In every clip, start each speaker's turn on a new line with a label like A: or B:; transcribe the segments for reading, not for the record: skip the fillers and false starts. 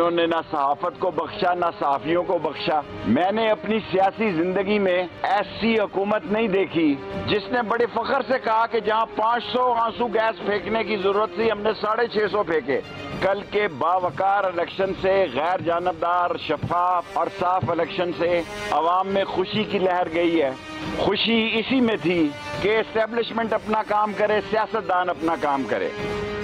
A: इन्होंने ना सहाफत को बख्शा ना सहाफियों को बख्शा। मैंने अपनी सियासी जिंदगी में ऐसी हुकूमत नहीं देखी जिसने बड़े फख्र से कहा कि जहां 500 आंसू गैस फेंकने की जरूरत थी हमने 650 फेंके। कल के बावकार इलेक्शन से, गैर जानबदार, शफाफ और साफ इलेक्शन से अवाम में खुशी की लहर गई है। खुशी इसी में थी कि एस्टेब्लिशमेंट अपना काम करे, सियासतदान अपना काम करे।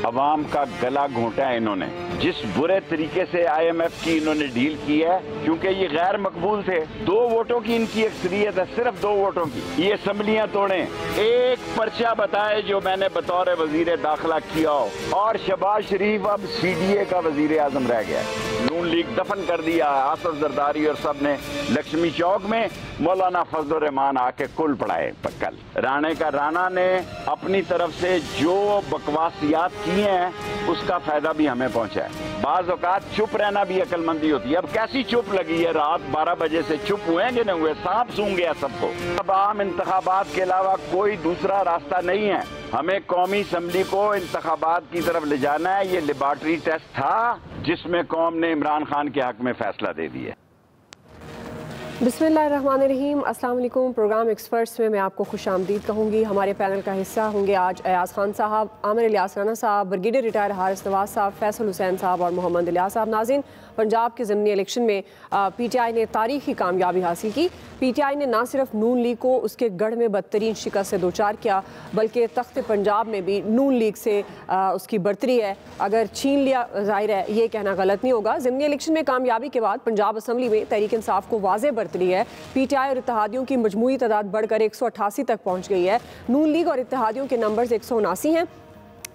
A: अवाम का गला घोंटा है इन्होंने। जिस बुरे तरीके से IMF की इन्होंने डील की है, क्योंकि ये गैर मकबूल थे। 2 वोटों की इनकी अक्सरियत है, सिर्फ 2 वोटों की। ये असम्बलियां तोड़े, एक पर्चा बताए जो मैंने बतौर वजीर दाखिला किया हो, और शहबाज शरीफ अब CDA का वजीर आजम रह गया। नून लीग दफन कर दिया। आसफ जरदारी और सब ने लक्ष्मी चौक में मौलाना फजल रहमान आके कुल पढ़ाए। कल राणे का राणा ने अपनी तरफ से जो बकवासियात किए हैं उसका फायदा भी हमें पहुंचा है। बाज औकात चुप रहना भी अक्लमंदी होती है। अब कैसी चुप लगी है, रात 12 बजे से चुप हुए कि नहीं हुए, सांप सूंघ गया सबको। अब आम इंतखाबात के अलावा कोई दूसरा रास्ता नहीं है। हमें कौमी असम्बली को इंतखाबात की तरफ ले जाना है। ये लेबॉर्ट्री टेस्ट था जिसमें कौम ने इमरान खान के हक में फैसला दे दिया।
B: बिस्मिल्लाहिर्रहमानिर्रहीम। अस्सलाम वालेकुम। प्रोग्राम एक्सपर्ट्स में मैं आपको खुशामदीद कहूँगी। हमारे पैनल का हिस्सा होंगे आज अयाज खान साहब, आमिर इलियास राना साहब, ब्रिगेडियर रिटायर हारिस नवाज साहब, फैसल हुसैन साहब और मोहम्मद इलियास साहब। नाज़रीन, पंजाब के ज़िमनी इलेक्शन में PTI ने तारीखी कामयाबी हासिल की। PTI ने ना सिर्फ नून लीग को उसके गढ़ में बदतरीन शिकस्त से दोचार किया, बल्कि तख्त पंजाब में भी नून लीग से उसकी बरतरी है। अगर छीन लिया, जाहिर है ये कहना गलत नहीं होगा। ज़िमनी इलेक्शन में कामयाबी के बाद पंजाब असम्बली में तहरीक इंसाफ को वाज़ेह बरतरी है। PTI और इत्तेहादियों की मजमूई तादाद बढ़कर 188 तक पहुँच गई है। नून लीग और इत्तेहादियों के नंबर्स 179 हैं।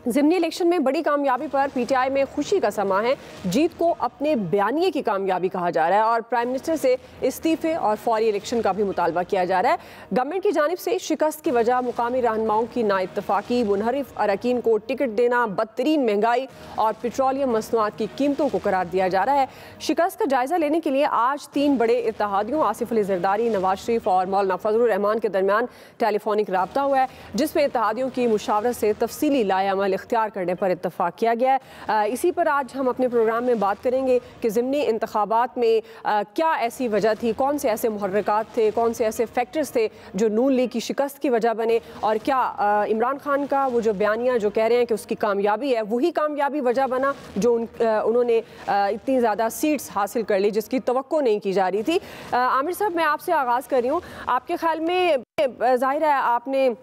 B: ज़िमनी इलेक्शन में बड़ी कामयाबी पर PTI में खुशी का समा है। जीत को अपने बयानिए की कामयाबी कहा जा रहा है और प्राइम मिनिस्टर से इस्तीफे और फौरी इलेक्शन का भी मुतालबा किया जा रहा है। गवर्नमेंट की जानिब से शिकस्त की वजह मुकामी रहनुमाओं की नाइत्तफाकी, मुनहरिफ अरकान को टिकट देना, बदतरीन महंगाई और पेट्रोलियम मसनूआत की कीमतों को करार दिया जा रहा है। शिकस्त का जायजा लेने के लिए आज 3 बड़े इत्तेहादियों आसिफ अली जरदारी, नवाज शरीफ और मौलाना फजल रहमान के दरमियान टेलीफोनिक रब्ता हुआ है, जिसमें इत्तेहादियों की मुशावरत से तफसीली लाएअमल इख्तियार करने पर इत्तफाक किया गया है। इसी पर आज हम अपने प्रोग्राम में बात करेंगे कि ज़िमनी इंतखाबात में क्या ऐसी वजह थी, कौन से ऐसे मुहर्रिकात थे, कौन से ऐसे फैक्टर्स थे जो नून लीग की शिकस्त की वजह बने, और क्या इमरान खान का वो जो बयानिया जो कह रहे हैं कि उसकी कामयाबी है, वही कामयाबी वजह बना जो उन्होंने इतनी ज़्यादा सीट्स हासिल कर ली जिसकी तवक्को नहीं की जा रही थी। आमिर साहब, मैं आपसे आगाज़ कर रही हूँ। आपके ख्याल में, जाहिर है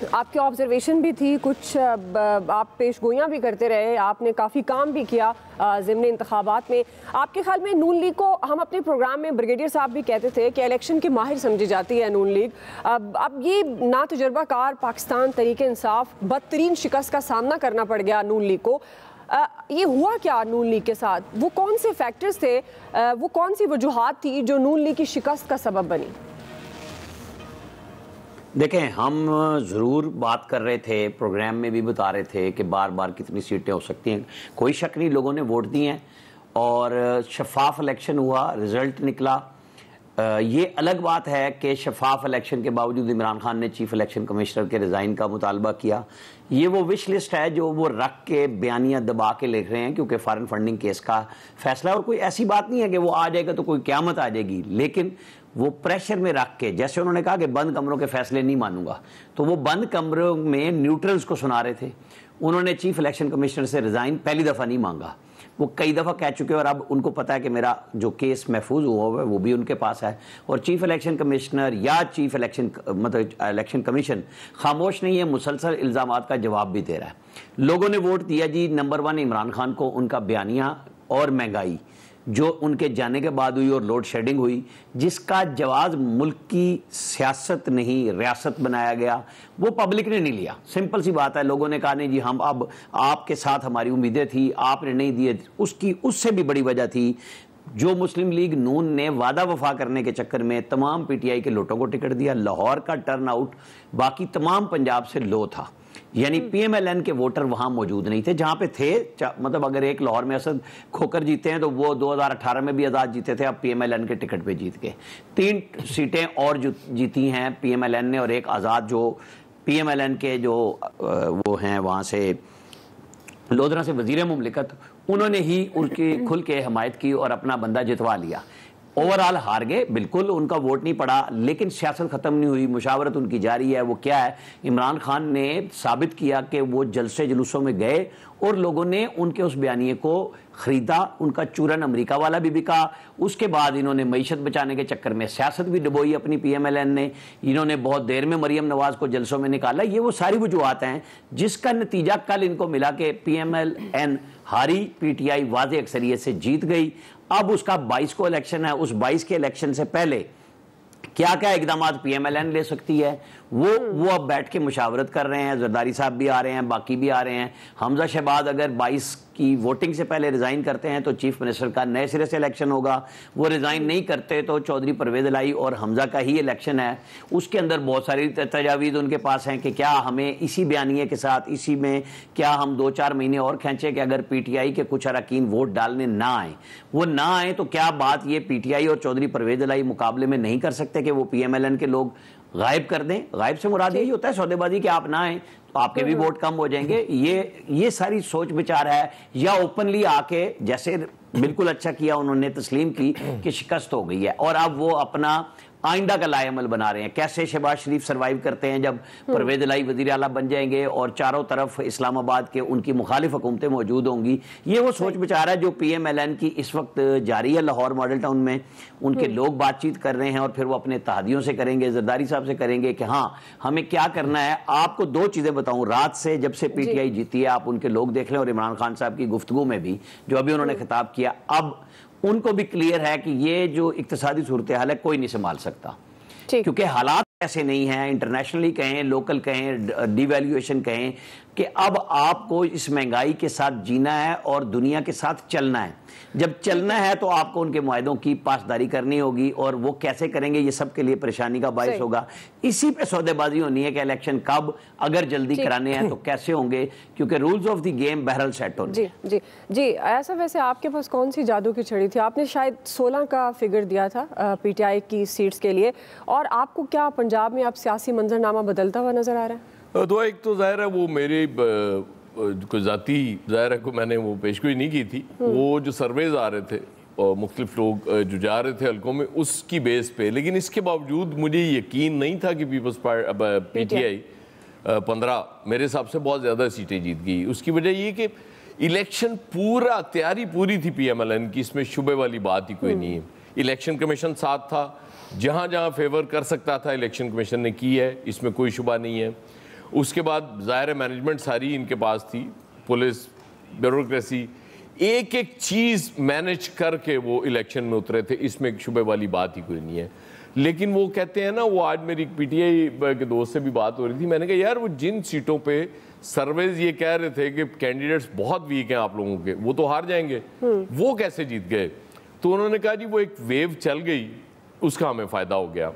B: आपकी ऑब्जर्वेशन भी थी, कुछ आप पेशगोइयाँ भी करते रहे, आपने काफ़ी काम भी किया ज़िमनी इंतखाबात में। आपके ख्याल में नून लीग को, हम अपने प्रोग्राम में ब्रिगेडियर साहब भी कहते थे कि इलेक्शन के माहिर समझी जाती है नून लीग। अब ये ना तजुर्बाकार पाकिस्तान तहरीक इंसाफ, बदतरीन शिकस्त का सामना करना पड़ गया नून लीग को। ये हुआ क्या नून लीग के साथ? वो कौन से फैक्टर्स थे, वो कौन सी वजूहात थी जो नून लीग की शिकस्त का सबब बनी?
C: देखें, हम ज़रूर बात कर रहे थे, प्रोग्राम में भी बता रहे थे कि बार बार कितनी सीटें हो सकती हैं। कोई शक नहीं, लोगों ने वोट दिए हैं और शफाफ इलेक्शन हुआ, रिज़ल्ट निकला। ये अलग बात है कि शफाफ इलेक्शन के बावजूद इमरान खान ने चीफ इलेक्शन कमिश्नर के रिज़ाइन का मुतालबा किया। ये वो विश लिस्ट है जो वो रख के बयानियाँ दबा के लिख रहे हैं, क्योंकि फ़ॉरेन फंडिंग केस का फैसला, और कोई ऐसी बात नहीं है कि वो आ जाएगा तो कोई क़यामत आ जाएगी, लेकिन वो प्रेशर में रख के, जैसे उन्होंने कहा कि बंद कमरों के फैसले नहीं मानूंगा, तो वो बंद कमरों में न्यूट्रल्स को सुना रहे थे। उन्होंने चीफ इलेक्शन कमिश्नर से रिज़ाइन पहली दफ़ा नहीं मांगा, वो कई दफ़ा कह चुके हैं और अब उनको पता है कि मेरा जो केस महफूज हुआ है वो भी उनके पास है। और चीफ इलेक्शन कमिश्नर या चीफ इलेक्शन इलेक्शन कमीशन खामोश नहीं है, मुसलसल इल्ज़ामात का जवाब भी दे रहा है। लोगों ने वोट दिया जी नंबर 1 इमरान खान को, उनका बयानिया और महंगाई जो उनके जाने के बाद हुई और लोड शेडिंग हुई, जिसका जवाब मुल्क की सियासत नहीं रियासत बनाया गया, वो पब्लिक ने नहीं लिया। सिंपल सी बात है, लोगों ने कहा नहीं जी हम अब आपके साथ हमारी उम्मीदें थी, आपने नहीं दिए। उसकी उससे भी बड़ी वजह थी जो मुस्लिम लीग नून ने वादा वफा करने के चक्कर में तमाम PTI के लोटों को टिकट दिया। लाहौर का टर्न आउट बाकी तमाम पंजाब से लो था, यानी PMLN के वोटर वहां मौजूद नहीं थे। जहां पे थे, मतलब अगर एक लाहौर में असद खोकर जीते हैं तो वो 2018 में भी आज़ाद जीते थे, अब PMLN के टिकट पे जीत गए। 3 सीटें और जीती हैं PMLN ने, और एक आज़ाद जो PMLN के जो वो हैं वहाँ से लोधरा से वज़ीर मुमलिकत, उन्होंने ही उनकी खुल के हमायत की और अपना बंदा जितवा लिया। ओवरऑल हार गए, बिल्कुल उनका वोट नहीं पड़ा, लेकिन सियासत खत्म नहीं हुई, मुशावरत उनकी जारी है। वो क्या है, इमरान खान ने साबित किया कि वो जलसे जुलूसों में गए और लोगों ने उनके उस बयानिए को खरीदा, उनका चूरन अमेरिका वाला भी बिका। उसके बाद इन्होंने मईशत बचाने के चक्कर में सियासत भी डुबोई अपनी PMLN ने। इन्होंने बहुत देर में मरियम नवाज को जलसों में निकाला। ये वो सारी वजूहत हैं जिसका नतीजा कल इनको मिला कि PMLN हारी, PTI वाज़े अक्सरियत से जीत गई। अब उसका 22 को इलेक्शन है, उस 22 के इलेक्शन से पहले क्या क्या इकदाम PMLN ले सकती है, वो अब बैठ के मुशावरत कर रहे हैं। जरदारी साहब भी आ रहे हैं, बाकी भी आ रहे हैं। हमजा शहबाज अगर 22 की वोटिंग से पहले रिजाइन करते हैं तो चीफ मिनिस्टर का नए सिरे से इलेक्शन होगा। वो रिजाइन नहीं करते तो चौधरी परवेज इलाही और हमजा का ही इलेक्शन है। उसके अंदर बहुत सारी तजावीज़ उनके पास हैं कि क्या हमें इसी बयानिए के साथ, इसी में क्या हम 2-4 महीने और खींचें कि अगर PTI के कुछ अरकान वोट डालने ना आए, वो ना आए तो क्या बात ये PTI और चौधरी परवेज इलाही मुकाबले में नहीं कर सकते कि वो PMLN के लोग गायब कर दें? गायब से मुराद यही होता है सौदेबाजी, कि आप ना आए तो आपके भी वोट कम हो जाएंगे। ये सारी सोच विचार है। या ओपनली आके, जैसे बिल्कुल अच्छा किया उन्होंने, तस्लीम की कि शिकस्त हो गई है और अब वो अपना आइंदा का लाएमल बना रहे हैं। कैसे शहबाज शरीफ सर्वाइव करते हैं जब परवेज इलाही वज़ीर आला बन जाएंगे और चारों तरफ इस्लामाबाद के उनकी मुखालिफ हुकूमतें मौजूद होंगी। ये वो सोच विचार है जो PMLN की इस वक्त जारी है। लाहौर मॉडल टाउन में उनके लोग बातचीत कर रहे हैं और फिर वो अपने इत्तेहादियों से करेंगे, जरदारी साहब से करेंगे कि हाँ हमें क्या करना है। आपको 2 चीज़ें बताऊँ, रात से जब से PTI जीती है आप उनके लोग देख लें और इमरान खान साहब की गुफ्तगू में भी जो अभी उन्होंने खिताब किया, अब उनको भी क्लियर है कि ये जो इक्तिसादी सूरत हाल है कोई नहीं संभाल सकता, क्योंकि हालात ऐसे नहीं हैं। इंटरनेशनली कहें, लोकल कहें, डिवैल्यूएशन कहें, कि अब आपको इस महंगाई के साथ जीना है और दुनिया के साथ चलना है। जब चलना है तो आपको उनके मुआहदों की पासदारी करनी होगी और वो कैसे करेंगे ये सबके लिए परेशानी का बायस होगा। इसी पे सौदेबाजी होनी है कि इलेक्शन कब, अगर जल्दी कराने हैं तो कैसे होंगे, क्योंकि रूल्स ऑफ द गेम बहरहाल सेट होने।
B: जी जी जी। ऐसा वैसे आपके पास कौन सी जादू की छड़ी थी? आपने शायद 16 का फिगर दिया था PTI की सीट्स के लिए, और आपको क्या पंजाब में अब सियासी मंजरनामा बदलता हुआ नजर आ रहा है?
D: तो एक तो ज़ाहिर है वो मेरे कोई ज़ाती ज़ाहिर है को मैंने वो पेशगोई नहीं की थी। वो जो सर्वेज आ रहे थे और मुख्तलिफ लोग जो जा रहे थे हल्कों में, उसकी बेस पे, लेकिन इसके बावजूद मुझे यकीन नहीं था कि PTI 15 मेरे हिसाब से बहुत ज़्यादा सीटें जीत गई। उसकी वजह ये कि इलेक्शन पूरा तैयारी पूरी थी PMLN की, इसमें शुबे वाली बात ही कोई नहीं है। इलेक्शन कमीशन साथ था, जहाँ जहाँ फेवर कर सकता था इलेक्शन कमीशन ने की है, इसमें कोई शुबा नहीं है। उसके बाद ज़ाहिर मैनेजमेंट सारी इनके पास थी, पुलिस, ब्यूरोक्रेसी, एक एक चीज़ मैनेज करके वो इलेक्शन में उतरे थे, इसमें एक शुबे वाली बात ही कोई नहीं है। लेकिन वो कहते हैं ना, वो आज मेरी PTI के दोस्त से भी बात हो रही थी, मैंने कहा यार वो जिन सीटों पे सर्वेज ये कह रहे थे कि कैंडिडेट्स बहुत वीक हैं आप लोगों के, वो तो हार जाएंगे, वो कैसे जीत गए? तो उन्होंने कहा जी वो एक वेव चल गई, उसका हमें फ़ायदा हो गया।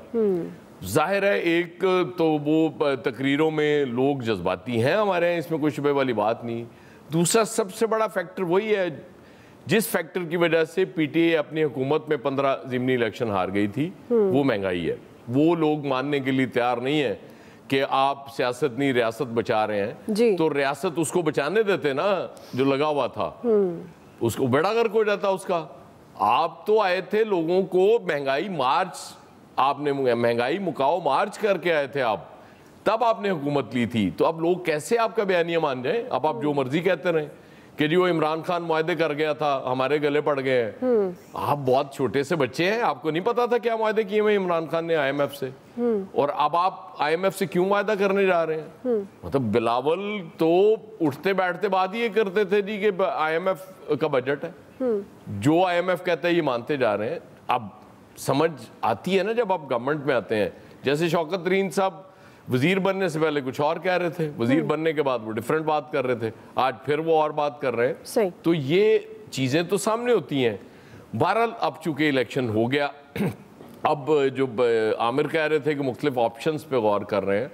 D: जाहिर है एक तो वो तकरीरों में लोग जज्बाती हैं हमारे यहाँ, इसमें कोई शुबे वाली बात नहीं। दूसरा सबसे बड़ा फैक्टर वही है जिस फैक्टर की वजह से PTI अपनी हुकूमत में 15 ज़िमनी इलेक्शन हार गई थी, वो महंगाई है। वो लोग मानने के लिए तैयार नहीं है कि आप सियासत नहीं रियासत बचा रहे हैं, तो रियासत उसको बचाने देते ना जो लगा हुआ था, उसको बड़ा गर्क हो जाता उसका। आप तो आए थे लोगों को महंगाई मार्च, आपने महंगाई मुकाओ मार्च करके आए थे आप, तब आपने हुकूमत ली थी। तो अब लोग कैसे आपका बयानिया मान जाए? अब आप जो मर्जी कहते रहे कि जी वो इमरान खान मुआहदे कर गया था, हमारे गले पड़ गए हैं। आप बहुत छोटे से बच्चे हैं, आपको नहीं पता था क्या मुआहदे किए हुए इमरान खान ने IMF से, और अब आप IMF से क्यों मुआहदा करने जा रहे हैं? मतलब बिलावल तो उठते बैठते बात ये करते थे जी कि IMF का बजट है, जो IMF कहता है ये मानते जा रहे हैं। अब समझ आती है ना जब आप गवर्नमेंट में आते हैं। जैसे शौकत तरीन साहब वजीर बनने से पहले कुछ और कह रहे थे, वजीर बनने के बाद वो डिफरेंट बात कर रहे थे, आज फिर वो और बात कर रहे हैं। तो ये चीज़ें तो सामने होती हैं। बहरहाल अब चूंकि इलेक्शन हो गया, अब जो आमिर कह रहे थे कि मुख्तलिफ ऑप्शंस पे गौर कर रहे हैं।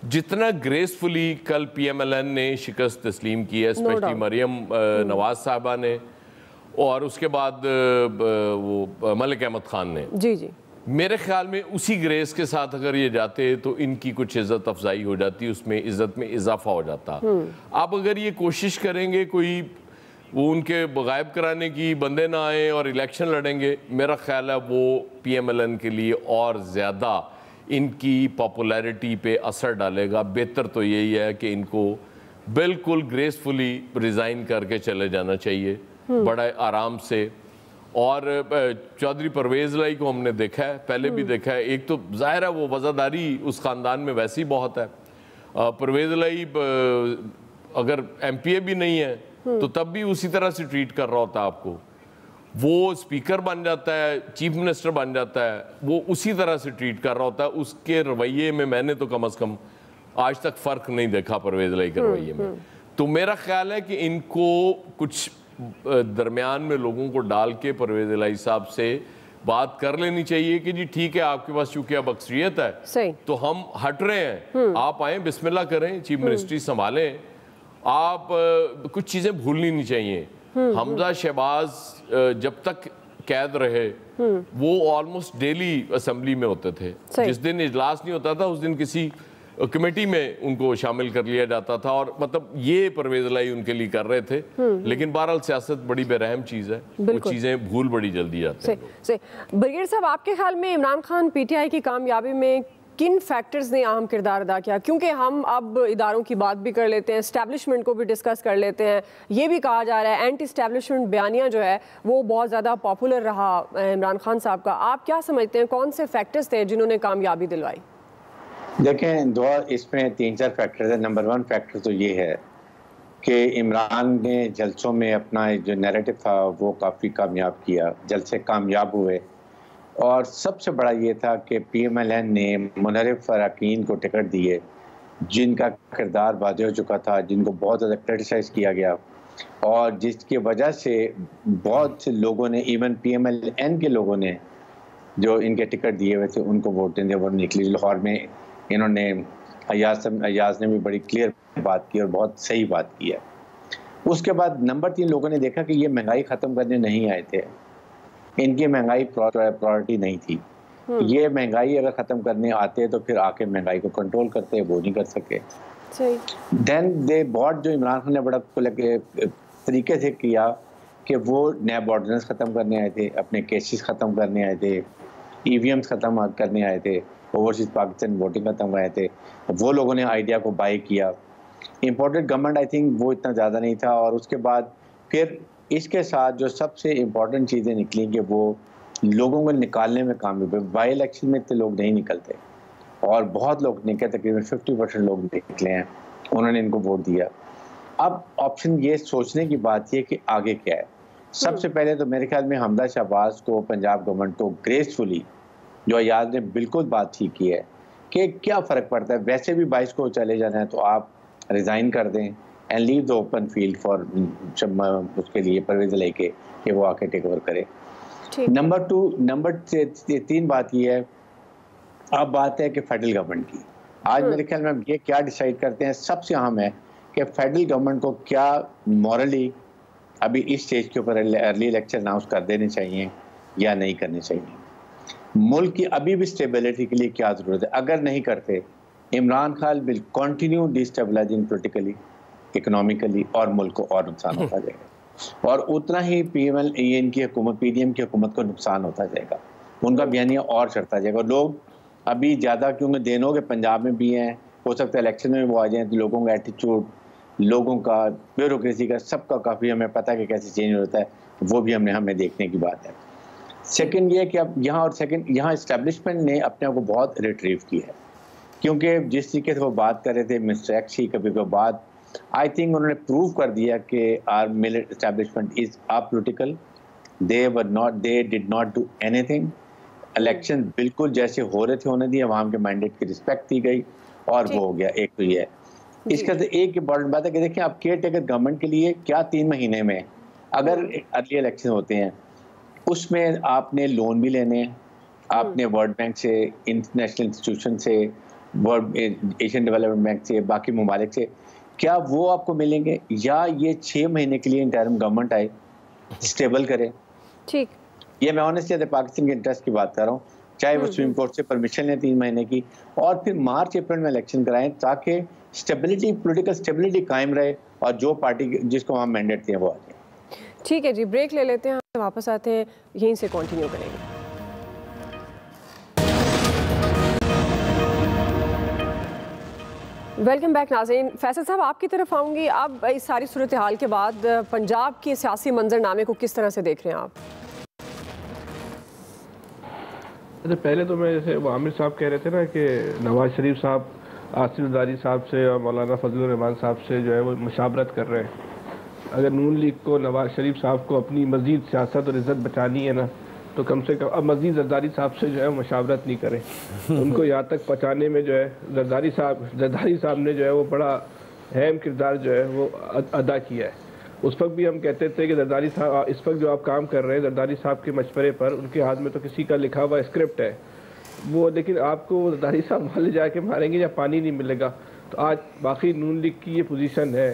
D: जितना ग्रेसफुली कल PMLN ने शिकस्त तस्लीम की है, स्पेशली मरियम नवाज साहबा ने, और उसके बाद वो मलिक अहमद खान ने, जी मेरे ख्याल में उसी ग्रेस के साथ अगर ये जाते तो इनकी कुछ इज़्ज़त अफजाई हो जाती, उसमें इज़्ज़त में इजाफा हो जाता। अब अगर ये कोशिश करेंगे कोई वो उनके गायब कराने की बंदे ना आए और इलेक्शन लड़ेंगे, मेरा ख्याल है वो PMLN के लिए और ज़्यादा इनकी पॉपुलैरिटी पे असर डालेगा। बेहतर तो यही है कि इनको बिल्कुल ग्रेसफुली रिज़ाइन करके चले जाना चाहिए, बड़ा आराम से। और चौधरी परवेज़ लाई को हमने देखा है, पहले भी देखा है। एक तो जाहिर है वो वज़ादारी उस ख़ानदान में वैसे ही बहुत है। परवेज़ लाई अगर MPA भी नहीं है तो तब भी उसी तरह से ट्रीट कर रहा होता है आपको। वो स्पीकर बन जाता है, चीफ मिनिस्टर बन जाता है, वो उसी तरह से ट्रीट कर रहा होता है। उसके रवैये में मैंने तो कम से कम आज तक फ़र्क नहीं देखा परवेज़ लाई के रवैये में। तो मेरा ख्याल है कि इनको कुछ दरमियान में लोगों को डाल के परवेज़ लाई साहब से बात कर लेनी चाहिए कि जी ठीक है, आपके पास चूंकि अब अक्सरियत है तो हम हट रहे हैं, आप आए, बिस्मिल्लाह करें, चीफ मिनिस्ट्री संभालें। आप कुछ चीज़ें भूलनी नहीं चाहिए। हमजा शहबाज जब तक कैद रहे वो ऑलमोस्ट डेली असेंबली में होते थे। जिस दिन इजलास नहीं होता था उस दिन किसी कमेटी में उनको शामिल कर लिया जाता था। और मतलब ये परवेज़ लाई उनके लिए कर रहे थे। लेकिन बहरहाल सियासत बड़ी बेरहम चीज़ है, वो चीज़ें भूल बड़ी जल्दी जाती हैं।
B: ब्रिगेड साहब, आपके ख्याल में इमरान खान PTI की कामयाबी में किन फैक्टर्स ने अहम किरदार अदा किया? क्योंकि हम अब इदारों की बात भी कर लेते हैं, एस्टैब्लिशमेंट को भी डिस्कस कर लेते हैं। ये भी कहा जा रहा है एंटी एस्टैब्लिशमेंट बयानिया जो है वो बहुत ज़्यादा पॉपुलर रहा इमरान खान साहब का। आप क्या समझते हैं कौन से फैक्टर्स थे जिन्होंने कामयाबी दिलवाई?
E: देखें, दो इसमें 3-4 फैक्टर्स है। नंबर 1 फैक्टर तो ये है कि इमरान ने जलसों में अपना जो नैरेटिव था वो काफ़ी कामयाब किया, जलसे कामयाब हुए। और सबसे बड़ा ये था कि PMLN ने मुनरिफ अरकान को टिकट दिए जिनका किरदार वाज़ेह हो चुका था, जिनको बहुत ज़्यादा क्रिटिसाइज़ किया गया और जिसकी वजह से बहुत से लोगों ने, इवन PMLN के लोगों ने जो इनके टिकट दिए हुए थे उनको वोट देने वो निकली। लाहौर में इन्होंने अयाज ने भी बड़ी क्लियर बात की और बहुत सही बात की है। उसके बाद नंबर 3 लोगों ने देखा कि ये महंगाई ख़त्म करने नहीं आए थे, इनकी महंगाई प्रायोरिटी नहीं थी। ये महंगाई अगर ख़त्म करने आते तो फिर आके महंगाई को कंट्रोल करते, वो नहीं कर सके। देन दे बॉट, जो इमरान खान ने बड़ा तरीके से किया कि वो नैब ऑर्डिनेंस ख़त्म करने आए थे, अपने केसेस ख़त्म करने आए थे, EVMs ख़त्म करने आए थे, ओवरसीज पाकिस्तान वोटिंग ख़त्म आए थे। वो लोगों ने आइडिया को बाय किया। इम्पोर्टेड गवर्नमेंट आई थिंक वो इतना ज़्यादा नहीं था। और उसके बाद फिर इसके साथ जो सबसे इम्पोर्टेंट चीज़ें निकली कि वो लोगों को निकालने में कामयाब हुए। बाई इलेक्शन में इतने लोग नहीं निकलते और बहुत लोग निकले, तकरीबन 50% लोग निकले हैं, उन्होंने इनको वोट दिया। अब ऑप्शन ये सोचने की बात ये कि आगे क्या है। सबसे पहले तो मेरे ख्याल में हमजा शहबाज को, पंजाब गवर्नमेंट को ग्रेसफुली, जो अयाज ने बिल्कुल बात ठीक की है कि क्या फ़र्क पड़ता है, वैसे भी 22 को चले जाना है तो आप रिज़ाइन कर दें and leave the open field for उसके लिए परवेज़ लाई के कि वो आके टेक ओवर करे। नंबर 3 बात ये है, अब बात है कि फेडरल गवर्नमेंट की। आज मेरे ख्याल में हम ये क्या डिसाइड करते हैं, सबसे अहम है कि फेडरल गवर्नमेंट को क्या मॉरली अभी इस स्टेज के ऊपर अर्ली इलेक्शन अनाउंस कर देने चाहिए या नहीं करने चाहिए। मुल्क की अभी भी स्टेबिलिटी के लिए क्या ज़रूरत है। अगर नहीं करते, Imran Khan will continue destabilising politically, economically, और मुल्क को और नुकसान होता जाएगा और उतना ही इनकी हुकूमत, PDM की हुकूमत को नुकसान होता जाएगा, उनका बयानिया और चढ़ता जाएगा। लोग अभी ज़्यादा, क्योंकि दिनों के पंजाब में भी हैं, हो सकता है इलेक्शन में वो आ जाएँ, तो लोगों का एटीट्यूड, लोगों का, ब्यूरोक्रेसी का, सबका काफ़ी हमें पता है कि कैसे चेंज होता है, वो भी हमें देखने की बात है। सेकंड ये कि अब यहाँ इस्टेब्लिशमेंट ने अपने आप को बहुत रिट्रीव किया है, क्योंकि जिस तरीके से वो बात कर रहे थे मिस्टर एक्स ही कभी कोई बात, आई थिंक उन्होंने प्रूव कर दिया कि our military establishment is apolitical, they did not do anything. Election बिल्कुल जैसे हो रहे थे होने दिए, अवाम के मैंडेट की रिस्पेक्ट दी गई और वो हो गया। एक तो ये है। इसका तो एक इम्पॉर्टेंट बात है कि देखिए, आप केयर टेकर गवर्नमेंट के लिए क्या 3 महीने में अगर अर्ली इलेक्शन होते हैं, उसमें आपने लोन भी लेने हैं, आपने वर्ल्ड बैंक से, इंटरनेशनल इंस्टीट्यूशन से, वर्ल्ड एशियन डेवलपमेंट बैंक से, बाकी ममालिक से, क्या वो आपको मिलेंगे या ये 6 महीने के लिए इंटरिम गवर्नमेंट आए, स्टेबल करे। ठीक, ये मैं ऑनेस्टली पाकिस्तान के इंटरेस्ट की बात कर रहा हूँ, चाहे वो सुप्रीम कोर्ट से परमिशन लें 3 महीने की, और फिर मार्च अप्रैल में इलेक्शन कराएं ताकि स्टेबिलिटी, पॉलिटिकल स्टेबिलिटी कायम रहे और जो पार्टी जिसको हम मैंडेट दिए वो आ जाए।
B: ठीक है जी, ब्रेक ले लेते हैं, वापस आते हैं, यहीं से कंटिन्यू करेंगे। वेलकम बैक नाज़रीन। फैसल साहब, आपकी तरफ आऊँगी। आप इस सारी सूरत हाल के बाद पंजाब के सियासी मंजरनामे को किस तरह से देख रहे हैं आप?
F: अच्छा, पहले तो मैं जैसे वो आमिर साहब कह रहे थे ना कि नवाज शरीफ साहब आसिफ जरदारी साहब से और मौलाना फजलुर रहमान साहब से जो है वो मुशावरत कर रहे हैं। अगर नून लीग को नवाज शरीफ साहब को अपनी मजीद सियासत और इज़्ज़त बचानी है ना, तो कम से कम अब मजीद जरदारी साहब से जो है मशावरत नहीं करें। उनको यहाँ तक पहुँचाने में जो है जरदारी साहब ने जो है वो बड़ा अहम किरदार जो है वो अदा किया है। उस वक्त भी हम कहते थे कि जरदारी साहब, इस वक्त जो आप काम कर रहे हैं जरदारी साहब के मशवरे पर, उनके हाथ में तो किसी का लिखा हुआ स्क्रिप्ट है वो, लेकिन आपको जरदारी साहब वाले जाके मारेंगे या पानी नहीं मिलेगा। तो आज बाकी नून लीग की ये पोजीशन है,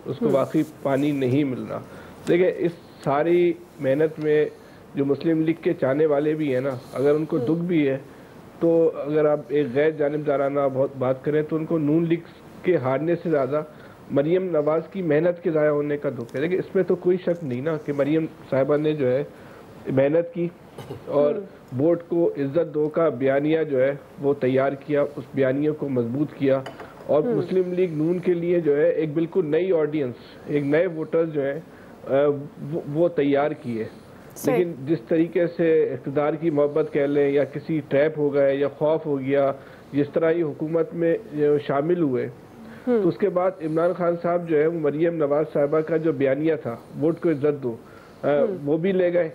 F: उसको वाकई पानी नहीं मिलना। देखिए, इस सारी मेहनत में जो मुस्लिम लीग के चाहने वाले भी हैं ना, अगर उनको दुख भी है तो अगर आप एक गैर जानिबदाराना बहुत बात करें तो उनको नून लीग के हारने से ज़्यादा मरीम नवाज़ की मेहनत के ज़ाया होने का दुख है। लेकिन इसमें तो कोई शक नहीं ना कि मरीम साहिबा ने जो है मेहनत की और वोट को इज्जत दो का बयानिया जो है वो तैयार किया, उस बयानिया को मजबूत किया और मुस्लिम लीग नून के लिए जो है एक बिल्कुल नई ऑडियंस, एक नए वोटर्स जो है वो तैयार किए। लेकिन जिस तरीके से इक़्तिदार की मोहब्बत कह लें या किसी ट्रैप हो गए या खौफ हो गया, जिस तरह ये हुकूमत में शामिल हुए, तो उसके बाद इमरान खान साहब जो है वो मरीम नवाज साहिबा का जो बयानिया था वोट को इज्जत दो, वो भी ले गए।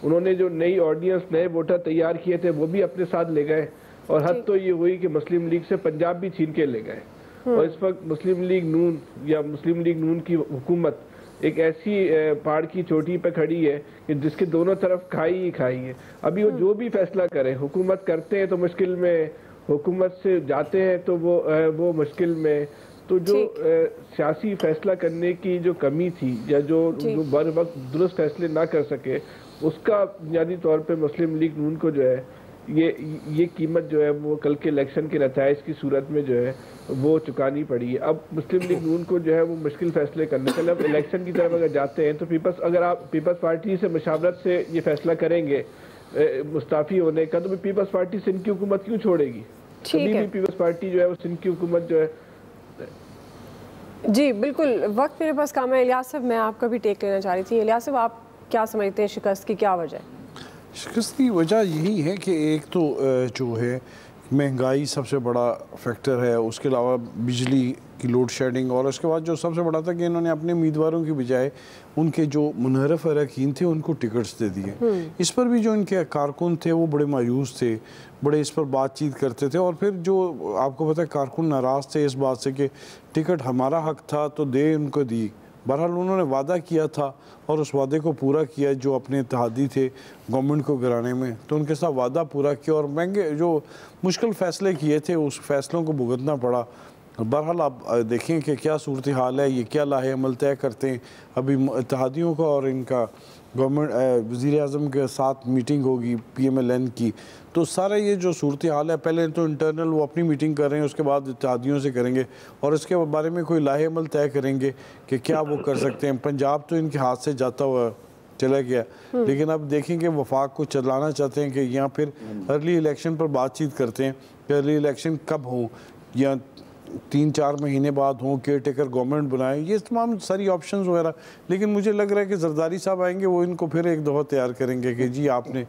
F: उन्होंने जो नई ऑडियंस, नए वोटर तैयार किए थे वो भी अपने साथ ले गए और हद तो ये हुई कि मुस्लिम लीग से पंजाब भी छीन के ले गए। और इस वक्त मुस्लिम लीग नून या मुस्लिम लीग नून की हुकूमत एक ऐसी पहाड़ की चोटी पे खड़ी है कि जिसके दोनों तरफ खाई ही खाई है। अभी वो जो भी फैसला करें, हुकूमत करते हैं तो मुश्किल में, हुकूमत से जाते हैं तो वो मुश्किल में। तो जो सियासी फैसला करने की जो कमी थी या जो बर वक्त दुरुस्त फैसले ना कर सके, उसका बुनियादी तौर पे मुस्लिम लीग नून को जो है ये कीमत जो है वो कल के इलेक्शन के नताइज की सूरत में जो है वो चुकानी पड़ी है। अब मुस्लिम लीग नून को जो है वो मुश्किल फैसले करने के लिए अब इलेक्शन की तरफ अगर जाते हैं तो अगर आप पीपल्स पार्टी से मशावरत से ये फैसला करेंगे मुस्ताफ़ी होने का, तो पीपल्स पार्टी सिंध की हुकूमत क्यों छोड़ेगी? कभी भी पीपल्स पार्टी जो है वो सिंध की हुकूमत जो है।
B: जी बिल्कुल, वक्त मेरे पास काम है। इलियास साहब, मैं आपका भी टेक लेना चाह रही थी। इलियास साहब, आप क्या समझते हैं शिकस्त की क्या वजह है?
G: शिकस्त की वजह यही है कि एक तो जो है महंगाई सबसे बड़ा फैक्टर है, उसके अलावा बिजली की लोड शेडिंग, और उसके बाद जो सबसे बड़ा था कि इन्होंने अपने उम्मीदवारों की बजाय उनके जो मुनहरफ अरकान थे उनको टिकट्स दे दिए। इस पर भी जो इनके कारकुन थे वो बड़े मायूस थे, बड़े इस पर बातचीत करते थे। और फिर जो आपको पता है कारकुन नाराज़ थे इस बात से कि टिकट हमारा हक था तो दे उनको दी। बहरहाल उन्होंने वादा किया था और उस वादे को पूरा किया जो अपने इत्तेहादी थे गवर्नमेंट को गिराने में, तो उनके साथ वादा पूरा किया और महंगे जो मुश्किल फ़ैसले किए थे उस फैसलों को भुगतना पड़ा। बहरहाल आप देखें कि क्या सूरत हाल है, ये क्या लाहे अमल तय करते हैं। अभी इत्तेहादियों का और इनका गवर्नमेंट वज़ीर आज़म के साथ मीटिंग होगी PMLN की, तो सारा ये जो सूरत हाल है, पहले तो इंटरनल वो अपनी मीटिंग कर रहे हैं, उसके बाद इत्तेहादियों से करेंगे और इसके बारे में कोई लाहे अमल तय करेंगे कि क्या वो कर सकते हैं। पंजाब तो इनके हाथ से जाता हुआ चला गया, लेकिन अब देखेंगे वफाक को चलाना चाहते हैं कि यहाँ फिर अर्ली इलेक्शन पर बातचीत करते हैं कि अर्ली इलेक्शन कब हो या 3-4 महीने बाद हों, केयर टेकर गवर्नमेंट बनाएं, ये तमाम सारी ऑप्शंस वगैरह। लेकिन मुझे लग रहा है कि जरदारी साहब आएंगे, वो इनको फिर एक दफ़ा तैयार करेंगे कि जी आपने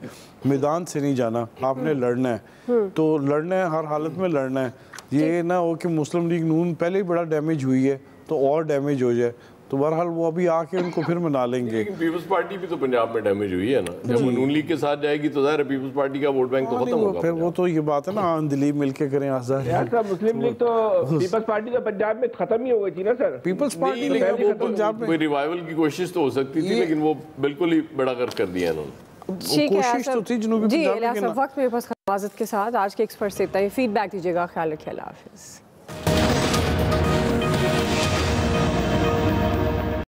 G: मैदान से नहीं जाना, आपने लड़ना है। तो लड़ना है, हर हालत में लड़ना है। ये ना हो कि मुस्लिम लीग नून पहले ही बड़ा डैमेज हुई है तो और डैमेज हो जाए। तो बहरहाल वो अभी आके उनको फिर मना लेंगे।
D: लेकिन पीपल्स पार्टी भी तो पंजाब में डैमेज हुई है ना, जब नून लीग के साथ जाएगी तो ज़ाहिर है पीपल्स पार्टी का वोट बैंक तो खत्म होगा।
G: फिर वो तो ये बात है ना, दिलीप मिलके करें आजाद
F: यार। मुस्लिम लीग तो पीपल्स पार्टी तो पंजाब में खत्म ही हो गई थी ना सर।
G: पीपल्स पार्टी
D: पंजाब में रिवाइवल की कोशिश तो हो सकती थी, लेकिन वो बिल्कुल ही बड़ा कर दिया इन्होंने।
G: कोशिश तो थी जनूबी पंजाब में।
B: वक्त मेरे पास के साथ आज के एक्सपर्ट से इतना ही। फीडबैक दीजिएगा। ख्याल रखिए। अल्लाह हाफिज़।